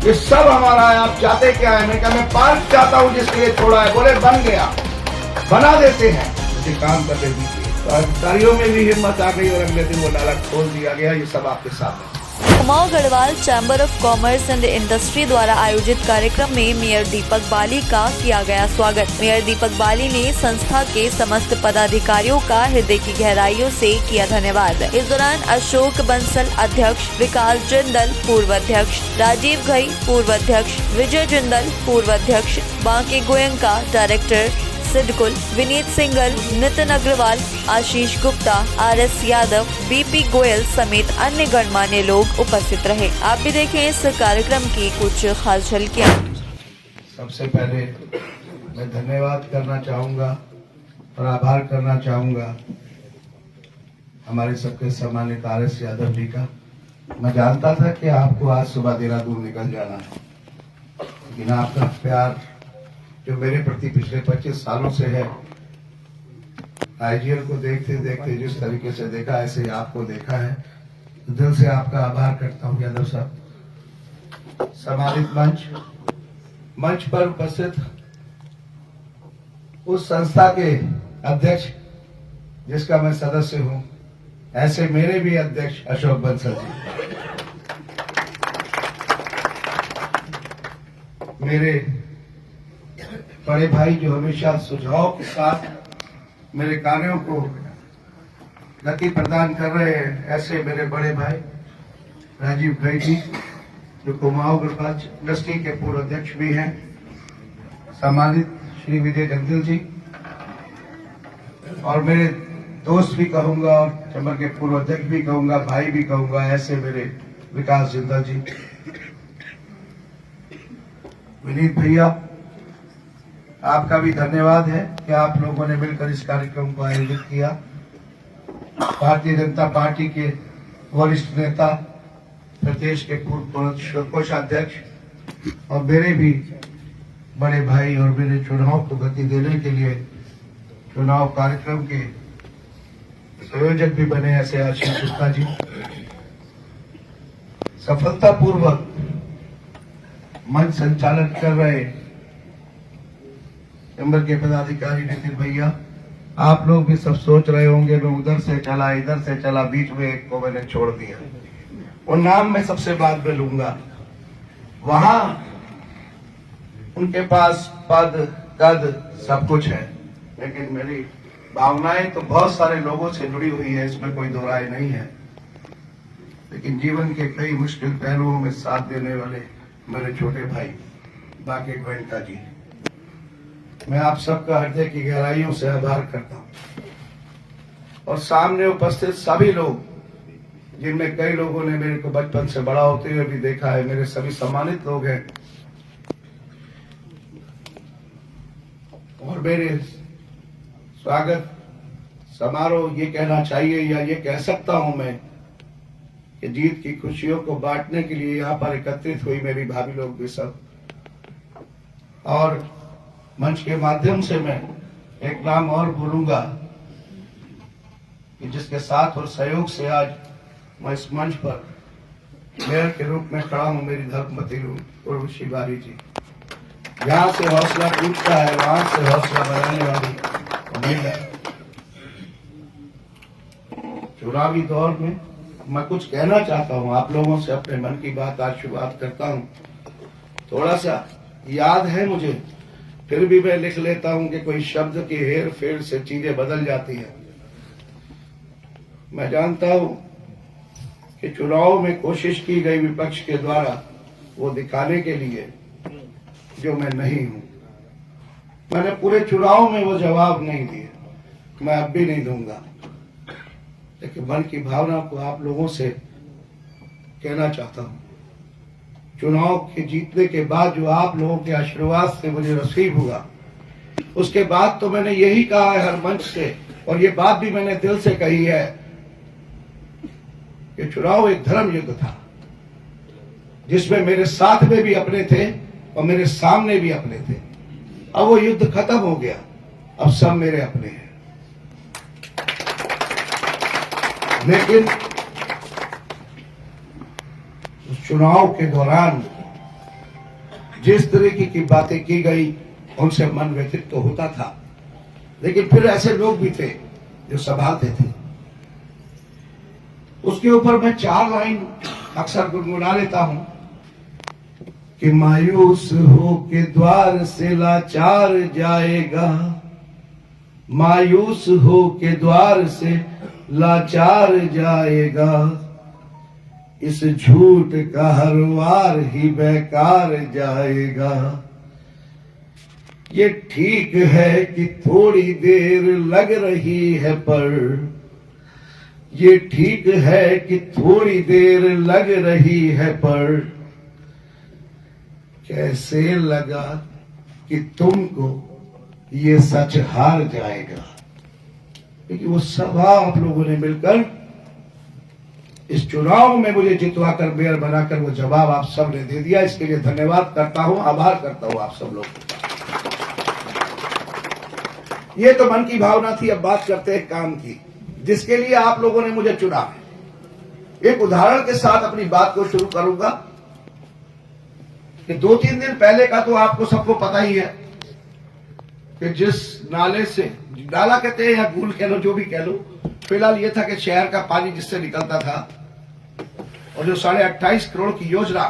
ये सब हमारा है, आप चाहते क्या है? मैं कहा मैं पार्क चाहता हूँ जिसके लिए छोड़ा है। बोले बन गया, बना देते हैं, मुझे काम करने दीजिए। तो अधिकारियों में भी हिम्मत आ गई और अगले दिन वो नाला खोल दिया गया। ये सब आपके सामने। Kumaon Garhwal chamber of commerce and industry द्वारा आयोजित कार्यक्रम में मेयर दीपक बाली का किया गया स्वागत। मेयर दीपक बाली ने संस्था के समस्त पदाधिकारियों का हृदय की गहराइयों से किया धन्यवाद। इस दौरान अशोक बंसल अध्यक्ष, विकास जिंदल पूर्व अध्यक्ष, राजीव घई पूर्व अध्यक्ष, विजय जिंदल पूर्व अध्यक्ष, बांके Goenka director, SIDCUL, Vineet single, Nitin Agarwal, Ashish Gupta, RS Yadav, BP Goyal समेत अन्य गणमान्य लोग उपस्थित रहे। आप भी देखें इस कार्यक्रम की कुछ खास झलकियां। सबसे पहले मैं धन्यवाद करना चाहूंगा और आभार करना चाहूंगा हमारे सबके सम्मानित RS यादव जी का। मैं जानता था कि आपको आज सुबह देहरादून निकल जाना है, लेकिन आपका प्यार जो मेरे प्रति पिछले 25 सालों से है, IGL को देखते देखते जिस तरीके से देखा ऐसे ही आपको देखा है, तो दिल से आपका आभार करता हूँ यादव साहब। सम्मानित मंच पर उपस्थित उस संस्था के अध्यक्ष जिसका मैं सदस्य हूँ, ऐसे मेरे भी अध्यक्ष अशोक बंसल जी, मेरे बड़े भाई जो हमेशा सुझाव के साथ मेरे कार्यों को गति प्रदान कर रहे हैं, ऐसे मेरे बड़े भाई राजीव घई जी जो कुमाऊं गढ़वाल इंडस्ट्री के पूर्व अध्यक्ष भी हैं, सम्मानित श्री विजय जिंदल जी, और मेरे दोस्त भी कहूंगा और चैम्बर के पूर्व अध्यक्ष भी कहूंगा, भाई भी कहूंगा, ऐसे मेरे विकास जिंदल जी, विनीत भैया, आपका भी धन्यवाद है कि आप लोगों ने मिलकर इस कार्यक्रम को आयोजित किया। भारतीय जनता पार्टी के वरिष्ठ नेता, प्रदेश के पूर्व कोषाध्यक्ष और मेरे भी बड़े भाई और मेरे चुनाव को गति देने के लिए चुनाव कार्यक्रम के संयोजक भी बने ऐसे आशीष गुप्ता जी, सफलतापूर्वक मंच संचालन कर रहे चैम्बर के पदाधिकारी नितिन भैया, आप लोग भी सब सोच रहे होंगे मैं उधर से चला इधर से चला, बीच में एक को मैंने छोड़ दिया। वो नाम मैं सबसे बाद में लूंगा। वहां उनके पास पद कद सब कुछ है, लेकिन मेरी भावनाएं तो बहुत सारे लोगों से जुड़ी हुई है, इसमें कोई दो राय नहीं है। लेकिन जीवन के कई मुश्किल पहलुओं में साथ देने वाले मेरे छोटे भाई बांके गोयनका जी, मैं आप सबका हृदय की गहराइयों से आभार करता हूं। और सामने उपस्थित सभी लोग, जिनमें कई लोगों ने मेरे को बचपन से बड़ा होते हुए भी देखा है, मेरे सभी सम्मानित लोग हैं, और मेरे स्वागत समारोह ये कहना चाहिए या ये कह सकता हूं मैं कि जीत की खुशियों को बांटने के लिए यहाँ पर एकत्रित हुई मेरी भाभी लोग भी सब। और मंच के माध्यम से मैं एक नाम और बोलूंगा कि जिसके साथ और सहयोग से आज मैं इस मंच पर मेयर के रूप में खड़ा हूं, मेरी धर्मपति उर्वशी बाली जी। यहाँ से हौसला टूटता है, वहां से हौसला बढ़ाने वाली उम्मीद है। चुनावी दौर में मैं कुछ कहना चाहता हूं आप लोगों से, अपने मन की बात आज शुरुआत करता हूं। थोड़ा सा याद है मुझे, फिर भी मैं लिख लेता हूं कि कोई शब्द की हेर फेर से चीजें बदल जाती हैं। मैं जानता हूं कि चुनाव में कोशिश की गई विपक्ष के द्वारा वो दिखाने के लिए जो मैं नहीं हूं। मैंने पूरे चुनाव में वो जवाब नहीं दिए, मैं अब भी नहीं दूंगा, लेकिन मन की भावना को आप लोगों से कहना चाहता हूं। चुनाव के जीतने के बाद जो आप लोगों के आशीर्वाद से मुझे नसीब हुआ, उसके बाद तो मैंने यही कहा है हर मंच से, और ये बात भी मैंने दिल से कही है कि चुनाव एक धर्म युद्ध था, जिसमें मेरे साथ में भी अपने थे और मेरे सामने भी अपने थे। अब वो युद्ध खत्म हो गया, अब सब मेरे अपने हैं। लेकिन चुनाव के दौरान जिस तरीके की बातें की गई उनसे मन व्यथित तो होता था, लेकिन फिर ऐसे लोग भी थे जो संभालते थे। उसके ऊपर मैं 4 लाइन अक्सर गुनगुना लेता हूं कि मायूस हो के द्वार से लाचार जाएगा, मायूस हो के द्वार से लाचार जाएगा, इस झूठ का हर वार ही बेकार जाएगा। ये ठीक है कि थोड़ी देर लग रही है, पर ये ठीक है कि थोड़ी देर लग रही है, पर कैसे लगा कि तुमको ये सच हार जाएगा। क्योंकि वो सभा आप लोगों ने मिलकर इस चुनाव में मुझे जितवाकर मेयर बनाकर वो जवाब आप सब ने दे दिया। इसके लिए धन्यवाद करता हूं, आभार करता हूं आप सब लोग। ये तो मन की भावना थी। अब बात करते हैं काम की, जिसके लिए आप लोगों ने मुझे चुना है। एक उदाहरण के साथ अपनी बात को शुरू करूंगा कि 2-3 दिन पहले का तो आपको सबको पता ही है कि जिस नाले से, नाला कहते हैं या गूल कह लो, जो भी कह लो, फिलहाल ये था कि शहर का पानी जिससे निकलता था और जो 28.5 करोड़ की योजना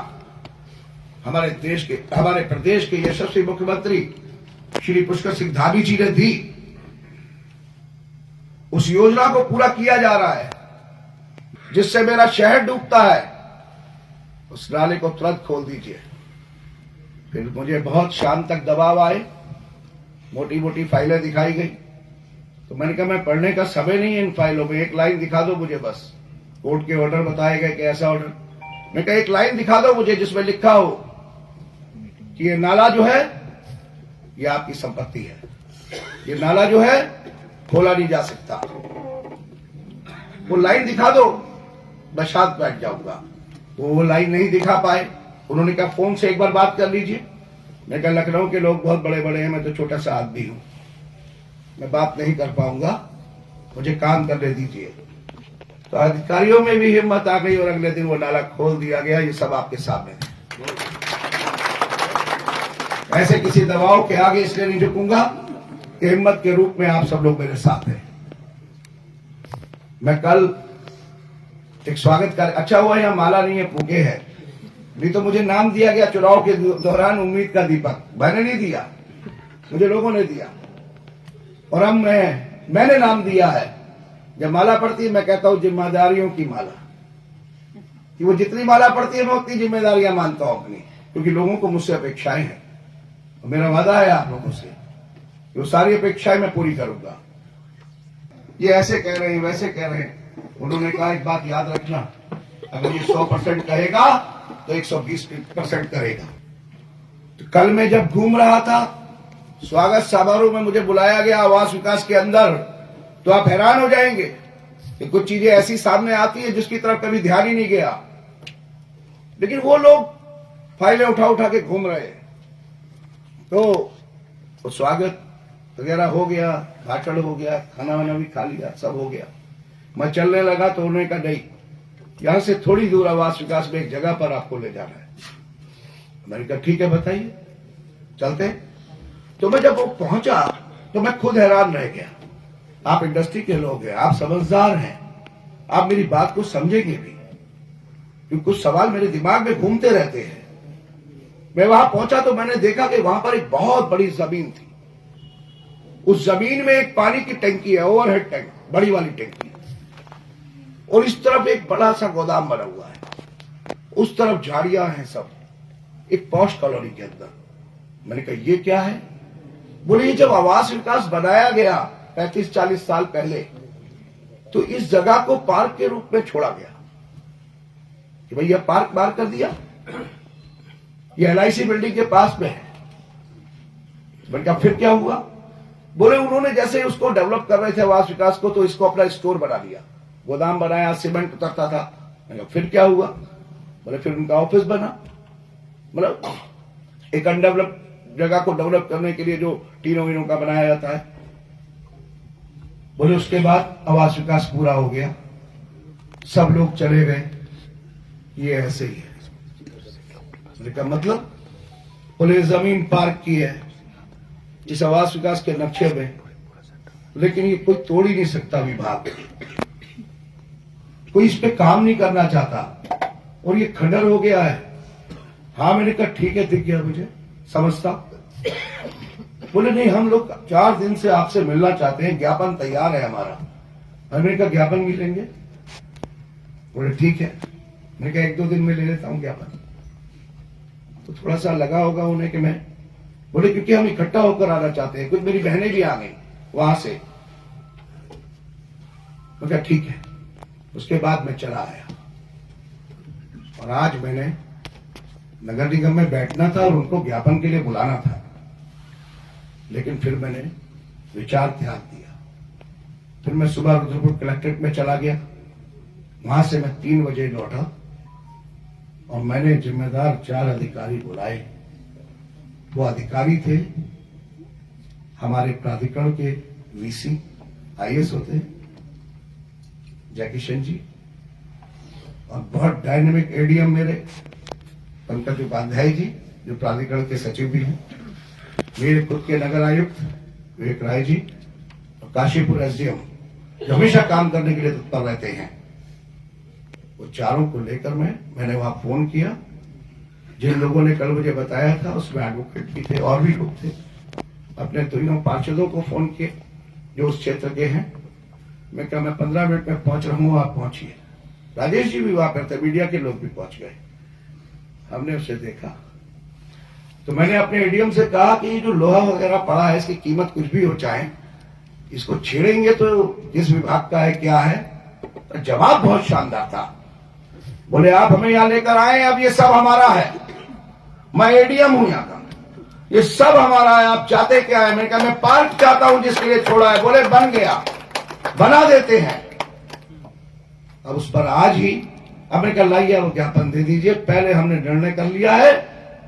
हमारे प्रदेश के यशस्वी मुख्यमंत्री श्री पुष्कर सिंह धामी जी ने दी, उस योजना को पूरा किया जा रहा है, जिससे मेरा शहर डूबता है। उस नाले को तुरंत खोल दीजिए। फिर मुझे बहुत शाम तक दबाव आए, मोटी मोटी फाइलें दिखाई गई, तो मैंने कहा मैं पढ़ने का समय नहीं है इन फाइलों में, एक लाइन दिखा दो मुझे बस। कोर्ट के ऑर्डर बताए गए कि ऐसा ऑर्डर, मैं कहा एक लाइन दिखा दो मुझे जिसमें लिखा हो कि ये नाला जो है ये आपकी संपत्ति है, ये नाला जो है खोला नहीं जा सकता। वो लाइन दिखा दो, मैं शांत बैठ जाऊंगा। तो वो लाइन नहीं दिखा पाए। उन्होंने कहा फोन से एक बार बात कर लीजिए। मैं कहा लखनऊ के लोग बहुत बड़े बड़े हैं, मैं तो छोटा सा आदमी हूं, मैं बात नहीं कर पाऊंगा, मुझे काम करने दीजिए। तो अधिकारियों में भी हिम्मत आ गई और अगले दिन वो नाला खोल दिया गया। ये सब आपके सामने है। ऐसे किसी दबाव के आगे इसलिए नहीं झुकूंगा कि हिम्मत के रूप में आप सब लोग मेरे साथ हैं। मैं कल एक स्वागत कर, अच्छा हुआ यहाँ माला नहीं है, फूके है, नहीं तो मुझे नाम दिया गया चुनाव के दौरान उम्मीद का दीपक। मैंने नहीं दिया, मुझे लोगों ने दिया। और अब मैंने नाम दिया है। जब माला पड़ती है मैं कहता हूं जिम्मेदारियों की माला, कि वो जितनी माला पड़ती है मैं उतनी जिम्मेदारियां मानता हूं अपनी, क्योंकि लोगों को मुझसे अपेक्षाएं हैं। मेरा वादा है आप लोगों से, वो सारी अपेक्षाएं मैं पूरी करूंगा। ये ऐसे कह रहे हैं, वैसे कह रहे हैं। उन्होंने कहा एक बात याद रखना, अगर ये 100% कहेगा तो 120% करेगा। तो कल मैं जब घूम रहा था, स्वागत समारोह में मुझे बुलाया गया आवास विकास के अंदर, तो आप हैरान हो जाएंगे कि कुछ चीजें ऐसी सामने आती है जिसकी तरफ कभी ध्यान ही नहीं गया, लेकिन वो लोग फाइलें उठा उठा के घूम रहे हैं। तो स्वागत वगैरह हो गया, भाषण हो गया, खाना वाना भी खा लिया, सब हो गया। मैं चलने लगा तो उन्होंने कहा नहीं, यहां से थोड़ी दूर आवास विकास में एक जगह पर आपको ले जाना है। मैंने कहा ठीक है बताइए, चलते। तो मैं जब वो पहुंचा तो मैं खुद हैरान रह गया। आप इंडस्ट्री के लोग हैं, आप समझदार हैं, आप मेरी बात को समझेंगे भी, क्योंकि कुछ सवाल मेरे दिमाग में घूमते रहते हैं। मैं वहां पहुंचा तो मैंने देखा कि वहां पर एक बहुत बड़ी जमीन थी। उस जमीन में एक पानी की टंकी है, ओवरहेड टैंक, बड़ी वाली टंकी, और इस तरफ एक बड़ा सा गोदाम बना हुआ है, उस तरफ झाड़ियां हैं सब, एक पॉश कॉलोनी के अंदर। मैंने कहा ये क्या है? बोले ये जब आवास विकास बनाया गया 35-40 साल पहले, तो इस जगह को पार्क के रूप में छोड़ा गया कि भैया पार्क बार कर दिया। ये LIC बिल्डिंग के पास में है। मैंने कहा फिर क्या हुआ? बोले उन्होंने जैसे उसको डेवलप कर रहे थे आवास विकास को, तो इसको अपना स्टोर बना लिया, गोदाम बनाया, सीमेंट उतरता था। मैंने कहा फिर क्या हुआ? बोले फिर उनका ऑफिस बना। मतलब एक अनडेवलप जगह को डेवलप करने के लिए जो टीनों वीनों का बनाया जाता है। बोले उसके बाद आवास विकास पूरा हो गया, सब लोग चले गए, ये ऐसे ही है। मैंने कहा मतलब? बोले जमीन पार्क की है इस आवास विकास के नक्शे में, लेकिन ये कोई तोड़ ही नहीं सकता विभाग, कोई इस पे काम नहीं करना चाहता और ये खंडर हो गया है। हाँ, मैंने कहा ठीक है, दिख गया मुझे, समझता। बोले नहीं, हम लोग 4 दिन से आपसे मिलना चाहते हैं, ज्ञापन तैयार है हमारा। मैंने कहा ज्ञापन मिलेंगे? बोले ठीक है। मैंने कहा 1-2 दिन में ले लेता हूं ज्ञापन। तो थोड़ा सा लगा होगा उन्हें कि मैं, बोले क्योंकि हम इकट्ठा होकर आना चाहते हैं, कुछ मेरी बहनें भी आ गई वहां से। मैं कहा ठीक है। उसके बाद मैं चला आया और आज मैंने नगर निगम में बैठना था और उनको ज्ञापन के लिए बुलाना था, लेकिन फिर मैंने विचार त्याग दिया। फिर मैं सुबह रुद्रपुर कलेक्ट्रेट में चला गया, वहां से मैं 3 बजे लौटा और मैंने जिम्मेदार 4 अधिकारी बुलाए। वो अधिकारी थे हमारे प्राधिकरण के वीसी आईएएस होते हैं जयकिशन जी, और बहुत डायनेमिक एडीएम मेरे पंकज उपाध्याय जी जो प्राधिकरण के सचिव भी हैं, मेरे खुद के नगर आयुक्त विवेक राय जी और काशीपुर एसडीएम जो हमेशा काम करने के लिए तत्पर रहते हैं। वो चारों को लेकर मैंने वहां फोन किया। जिन लोगों ने कल मुझे बताया था उसमें एडवोकेट भी थे और भी लोग थे। अपने तीनों पार्षदों को फोन किए जो उस क्षेत्र के हैं। मैं कहा मैं 15 मिनट में पहुंच रहा हूं, आप पहुंचिए। राजेश जी भी वहां पर थे, मीडिया के लोग भी पहुंच गए। हमने उसे देखा तो मैंने अपने एडीएम से कहा कि ये जो लोहा वगैरह पड़ा है इसकी कीमत कुछ भी हो चाहे, इसको छेड़ेंगे तो किस विभाग का है क्या है। तो जवाब बहुत शानदार था। बोले आप हमें यहां लेकर आए, अब ये सब हमारा है, मैं एडीएम हूं यहां का, ये सब हमारा है, आप चाहते क्या है। मैंने कहा मैं पार्क चाहता हूं जिसके लिए छोड़ा है। बोले बन गया, बना देते हैं। अब उस पर आज ही हमने कहा लाइए वो ज्ञापन दे दीजिए, पहले हमने निर्णय कर लिया है